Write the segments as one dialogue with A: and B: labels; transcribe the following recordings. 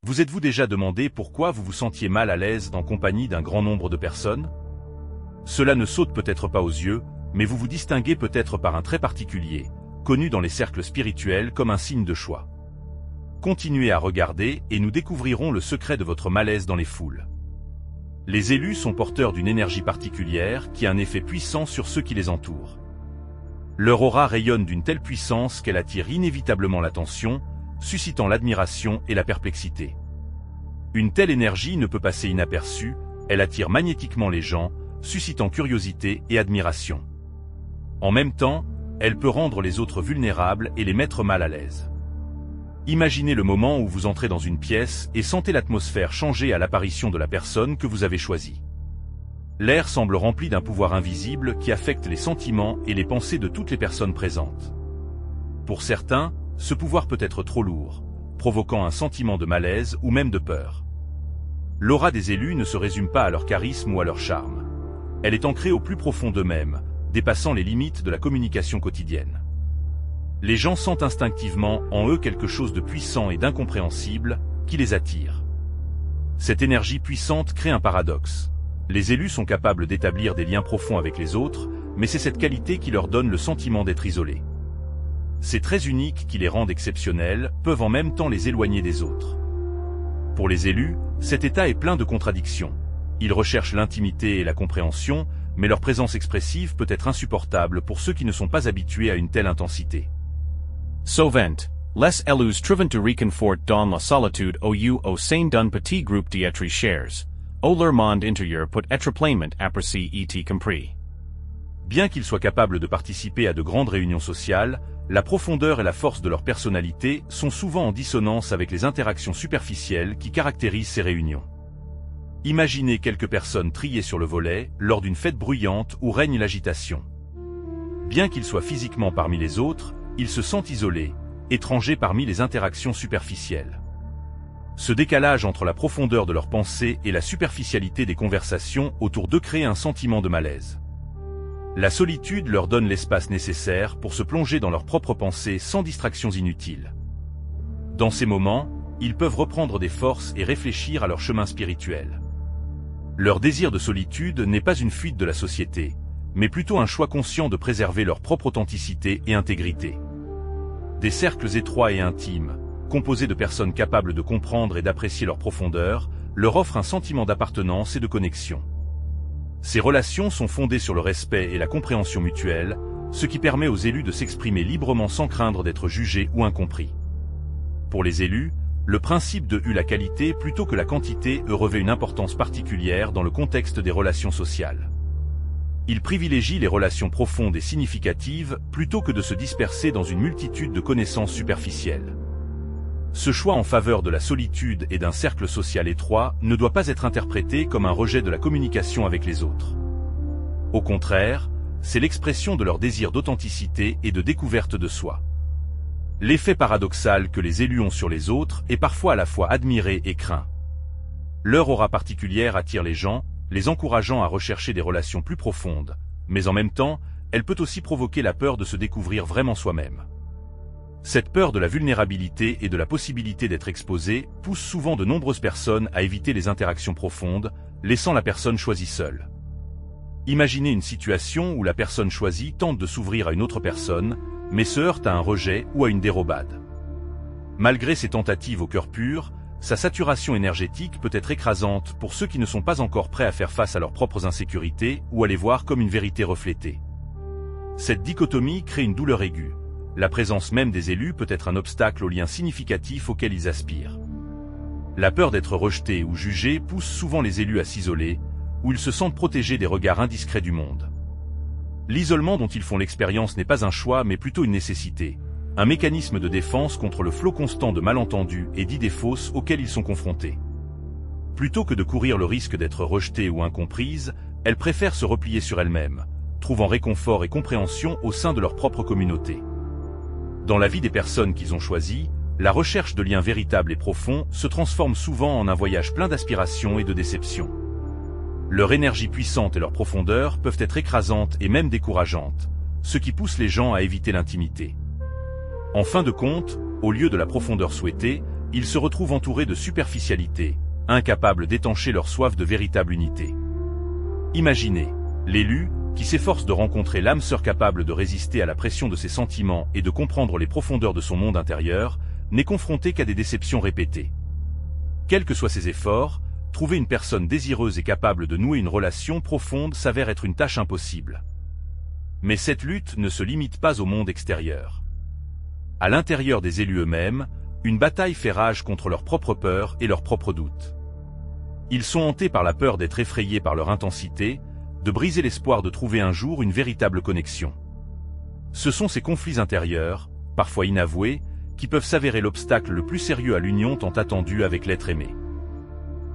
A: Vous êtes-vous déjà demandé pourquoi vous vous sentiez mal à l'aise en compagnie d'un grand nombre de personnes? Cela ne saute peut-être pas aux yeux, mais vous vous distinguez peut-être par un trait particulier, connu dans les cercles spirituels comme un signe de choix. Continuez à regarder et nous découvrirons le secret de votre malaise dans les foules. Les élus sont porteurs d'une énergie particulière qui a un effet puissant sur ceux qui les entourent. Leur aura rayonne d'une telle puissance qu'elle attire inévitablement l'attention, suscitant l'admiration et la perplexité. Une telle énergie ne peut passer inaperçue, elle attire magnétiquement les gens, suscitant curiosité et admiration. En même temps, elle peut rendre les autres vulnérables et les mettre mal à l'aise. Imaginez le moment où vous entrez dans une pièce et sentez l'atmosphère changer à l'apparition de la personne que vous avez choisie. L'air semble rempli d'un pouvoir invisible qui affecte les sentiments et les pensées de toutes les personnes présentes. Pour certains, ce pouvoir peut être trop lourd, provoquant un sentiment de malaise ou même de peur. L'aura des élus ne se résume pas à leur charisme ou à leur charme. Elle est ancrée au plus profond d'eux-mêmes, dépassant les limites de la communication quotidienne. Les gens sentent instinctivement en eux quelque chose de puissant et d'incompréhensible qui les attire. Cette énergie puissante crée un paradoxe. Les élus sont capables d'établir des liens profonds avec les autres, mais c'est cette qualité qui leur donne le sentiment d'être isolés. Ces traits uniques qui les rendent exceptionnels peuvent en même temps les éloigner des autres. Pour les élus, cet état est plein de contradictions. Ils recherchent l'intimité et la compréhension, mais leur présence expressive peut être insupportable pour ceux qui ne sont pas habitués à une telle intensité.
B: Sovent, les élus trouvent de réconfort dans la solitude au sein d'un petit groupe d'êtres chers, où leur monde intérieur peut être pleinement apprécié et compris.
A: Bien qu'ils soient capables de participer à de grandes réunions sociales, la profondeur et la force de leur personnalité sont souvent en dissonance avec les interactions superficielles qui caractérisent ces réunions. Imaginez quelques personnes triées sur le volet lors d'une fête bruyante où règne l'agitation. Bien qu'ils soient physiquement parmi les autres, ils se sentent isolés, étrangers parmi les interactions superficielles. Ce décalage entre la profondeur de leurs pensées et la superficialité des conversations autour d'eux crée un sentiment de malaise. La solitude leur donne l'espace nécessaire pour se plonger dans leurs propres pensées sans distractions inutiles. Dans ces moments, ils peuvent reprendre des forces et réfléchir à leur chemin spirituel. Leur désir de solitude n'est pas une fuite de la société, mais plutôt un choix conscient de préserver leur propre authenticité et intégrité. Des cercles étroits et intimes, composés de personnes capables de comprendre et d'apprécier leur profondeur, leur offrent un sentiment d'appartenance et de connexion. Ces relations sont fondées sur le respect et la compréhension mutuelle, ce qui permet aux élus de s'exprimer librement sans craindre d'être jugés ou incompris. Pour les élus, le principe de la qualité plutôt que la quantité revêt une importance particulière dans le contexte des relations sociales. Ils privilégient les relations profondes et significatives plutôt que de se disperser dans une multitude de connaissances superficielles. Ce choix en faveur de la solitude et d'un cercle social étroit ne doit pas être interprété comme un rejet de la communication avec les autres. Au contraire, c'est l'expression de leur désir d'authenticité et de découverte de soi. L'effet paradoxal que les élus ont sur les autres est parfois à la fois admiré et craint. Leur aura particulière attire les gens, les encourageant à rechercher des relations plus profondes, mais en même temps, elle peut aussi provoquer la peur de se découvrir vraiment soi-même. Cette peur de la vulnérabilité et de la possibilité d'être exposé pousse souvent de nombreuses personnes à éviter les interactions profondes, laissant la personne choisie seule. Imaginez une situation où la personne choisie tente de s'ouvrir à une autre personne, mais se heurte à un rejet ou à une dérobade. Malgré ses tentatives au cœur pur, sa saturation énergétique peut être écrasante pour ceux qui ne sont pas encore prêts à faire face à leurs propres insécurités ou à les voir comme une vérité reflétée. Cette dichotomie crée une douleur aiguë. La présence même des élus peut être un obstacle aux liens significatifs auxquels ils aspirent. La peur d'être rejetés ou jugés pousse souvent les élus à s'isoler, où ils se sentent protégés des regards indiscrets du monde. L'isolement dont ils font l'expérience n'est pas un choix mais plutôt une nécessité, un mécanisme de défense contre le flot constant de malentendus et d'idées fausses auxquelles ils sont confrontés. Plutôt que de courir le risque d'être rejetées ou incomprises, elles préfèrent se replier sur elles-mêmes, trouvant réconfort et compréhension au sein de leur propre communauté. Dans la vie des personnes qu'ils ont choisies, la recherche de liens véritables et profonds se transforme souvent en un voyage plein d'aspirations et de déceptions. Leur énergie puissante et leur profondeur peuvent être écrasantes et même décourageantes, ce qui pousse les gens à éviter l'intimité. En fin de compte, au lieu de la profondeur souhaitée, ils se retrouvent entourés de superficialité, incapables d'étancher leur soif de véritable unité. Imaginez, l'élu, qui s'efforce de rencontrer l'âme sœur capable de résister à la pression de ses sentiments et de comprendre les profondeurs de son monde intérieur, n'est confronté qu'à des déceptions répétées. Quels que soient ses efforts, trouver une personne désireuse et capable de nouer une relation profonde s'avère être une tâche impossible. Mais cette lutte ne se limite pas au monde extérieur. À l'intérieur des élus eux-mêmes, une bataille fait rage contre leurs propres peurs et leurs propres doutes. Ils sont hantés par la peur d'être effrayés par leur intensité, de briser l'espoir de trouver un jour une véritable connexion. Ce sont ces conflits intérieurs, parfois inavoués, qui peuvent s'avérer l'obstacle le plus sérieux à l'union tant attendue avec l'être aimé.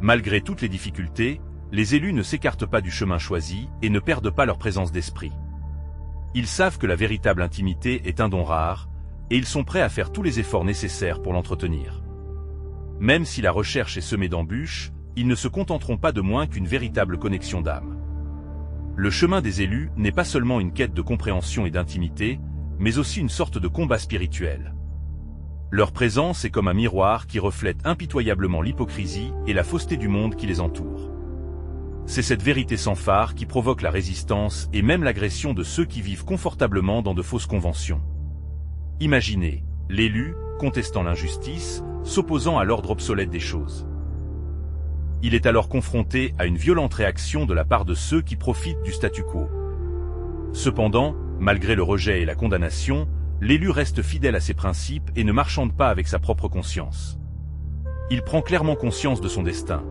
A: Malgré toutes les difficultés, les élus ne s'écartent pas du chemin choisi et ne perdent pas leur présence d'esprit. Ils savent que la véritable intimité est un don rare, et ils sont prêts à faire tous les efforts nécessaires pour l'entretenir. Même si la recherche est semée d'embûches, ils ne se contenteront pas de moins qu'une véritable connexion d'âme. Le chemin des élus n'est pas seulement une quête de compréhension et d'intimité, mais aussi une sorte de combat spirituel. Leur présence est comme un miroir qui reflète impitoyablement l'hypocrisie et la fausseté du monde qui les entoure. C'est cette vérité sans phare qui provoque la résistance et même l'agression de ceux qui vivent confortablement dans de fausses conventions. Imaginez, l'élu, contestant l'injustice, s'opposant à l'ordre obsolète des choses. Il est alors confronté à une violente réaction de la part de ceux qui profitent du statu quo. Cependant, malgré le rejet et la condamnation, l'élu reste fidèle à ses principes et ne marchande pas avec sa propre conscience. Il prend clairement conscience de son destin.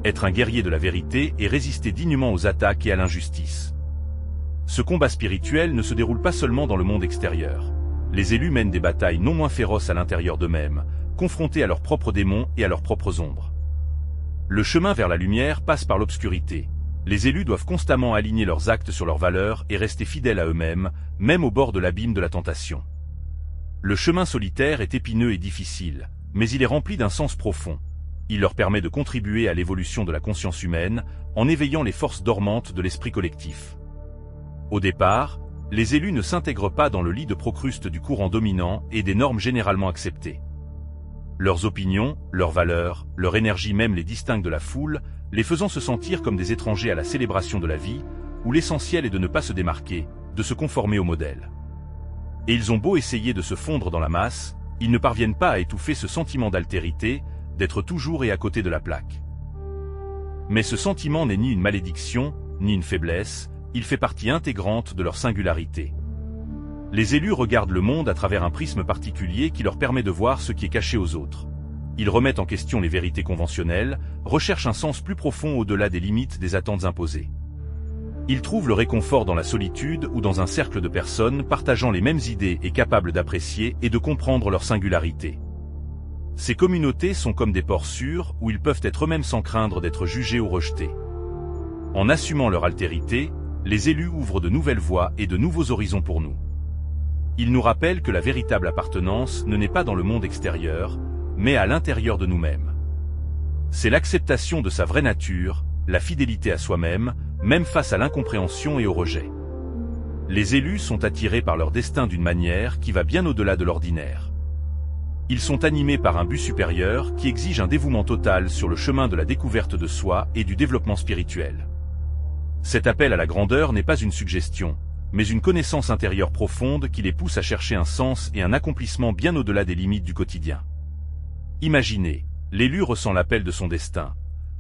A: Être un guerrier de la vérité et résister dignement aux attaques et à l'injustice. Ce combat spirituel ne se déroule pas seulement dans le monde extérieur. Les élus mènent des batailles non moins féroces à l'intérieur d'eux-mêmes, confrontés à leurs propres démons et à leurs propres ombres. Le chemin vers la lumière passe par l'obscurité. Les élus doivent constamment aligner leurs actes sur leurs valeurs et rester fidèles à eux-mêmes, même au bord de l'abîme de la tentation. Le chemin solitaire est épineux et difficile, mais il est rempli d'un sens profond. Il leur permet de contribuer à l'évolution de la conscience humaine, en éveillant les forces dormantes de l'esprit collectif. Au départ, les élus ne s'intègrent pas dans le lit de Procruste du courant dominant et des normes généralement acceptées. Leurs opinions, leurs valeurs, leur énergie même les distinguent de la foule, les faisant se sentir comme des étrangers à la célébration de la vie, où l'essentiel est de ne pas se démarquer, de se conformer au modèle. Et ils ont beau essayer de se fondre dans la masse, ils ne parviennent pas à étouffer ce sentiment d'altérité, d'être toujours et à côté de la plaque. Mais ce sentiment n'est ni une malédiction, ni une faiblesse, il fait partie intégrante de leur singularité. Les élus regardent le monde à travers un prisme particulier qui leur permet de voir ce qui est caché aux autres. Ils remettent en question les vérités conventionnelles, recherchent un sens plus profond au-delà des limites des attentes imposées. Ils trouvent le réconfort dans la solitude ou dans un cercle de personnes partageant les mêmes idées et capables d'apprécier et de comprendre leur singularité. Ces communautés sont comme des ports sûrs où ils peuvent être eux-mêmes sans craindre d'être jugés ou rejetés. En assumant leur altérité, les élus ouvrent de nouvelles voies et de nouveaux horizons pour nous. Ils nous rappellent que la véritable appartenance ne naît pas dans le monde extérieur, mais à l'intérieur de nous-mêmes. C'est l'acceptation de sa vraie nature, la fidélité à soi-même, même face à l'incompréhension et au rejet. Les élus sont attirés par leur destin d'une manière qui va bien au-delà de l'ordinaire. Ils sont animés par un but supérieur qui exige un dévouement total sur le chemin de la découverte de soi et du développement spirituel. Cet appel à la grandeur n'est pas une suggestion, mais une connaissance intérieure profonde qui les pousse à chercher un sens et un accomplissement bien au-delà des limites du quotidien. Imaginez, l'élu ressent l'appel de son destin.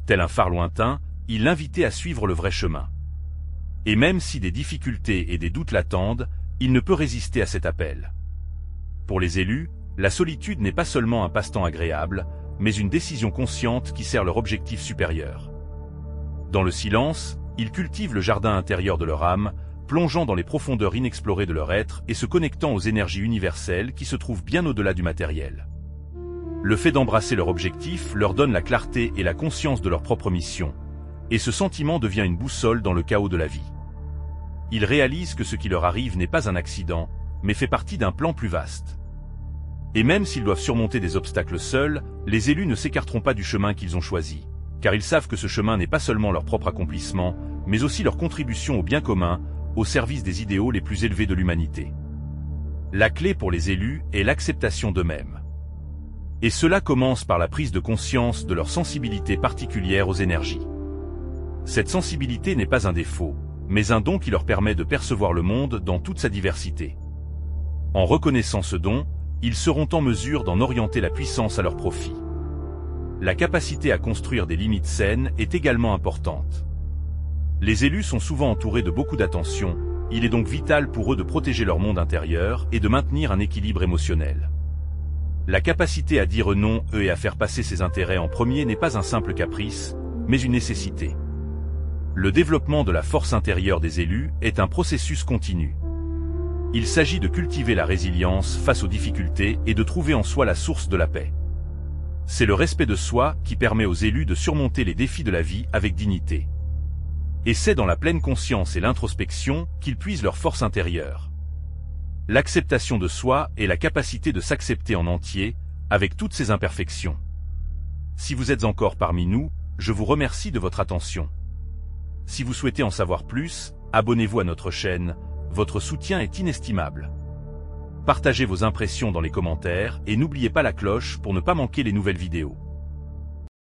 A: Tel un phare lointain, il l'invitait à suivre le vrai chemin. Et même si des difficultés et des doutes l'attendent, il ne peut résister à cet appel. Pour les élus, la solitude n'est pas seulement un passe-temps agréable, mais une décision consciente qui sert leur objectif supérieur. Dans le silence, ils cultivent le jardin intérieur de leur âme, plongeant dans les profondeurs inexplorées de leur être et se connectant aux énergies universelles qui se trouvent bien au-delà du matériel. Le fait d'embrasser leur objectif leur donne la clarté et la conscience de leur propre mission, et ce sentiment devient une boussole dans le chaos de la vie. Ils réalisent que ce qui leur arrive n'est pas un accident, mais fait partie d'un plan plus vaste. Et même s'ils doivent surmonter des obstacles seuls, les élus ne s'écarteront pas du chemin qu'ils ont choisi, car ils savent que ce chemin n'est pas seulement leur propre accomplissement, mais aussi leur contribution au bien commun, au service des idéaux les plus élevés de l'humanité. La clé pour les élus est l'acceptation d'eux-mêmes. Et cela commence par la prise de conscience de leur sensibilité particulière aux énergies. Cette sensibilité n'est pas un défaut, mais un don qui leur permet de percevoir le monde dans toute sa diversité. En reconnaissant ce don, ils seront en mesure d'en orienter la puissance à leur profit. La capacité à construire des limites saines est également importante. Les élus sont souvent entourés de beaucoup d'attention, il est donc vital pour eux de protéger leur monde intérieur et de maintenir un équilibre émotionnel. La capacité à dire non et à faire passer ses intérêts en premier n'est pas un simple caprice, mais une nécessité. Le développement de la force intérieure des élus est un processus continu. Il s'agit de cultiver la résilience face aux difficultés et de trouver en soi la source de la paix. C'est le respect de soi qui permet aux élus de surmonter les défis de la vie avec dignité. Et c'est dans la pleine conscience et l'introspection qu'ils puisent leur force intérieure. L'acceptation de soi est la capacité de s'accepter en entier, avec toutes ses imperfections. Si vous êtes encore parmi nous, je vous remercie de votre attention. Si vous souhaitez en savoir plus, abonnez-vous à notre chaîne, votre soutien est inestimable. Partagez vos impressions dans les commentaires et n'oubliez pas la cloche pour ne pas manquer les nouvelles vidéos.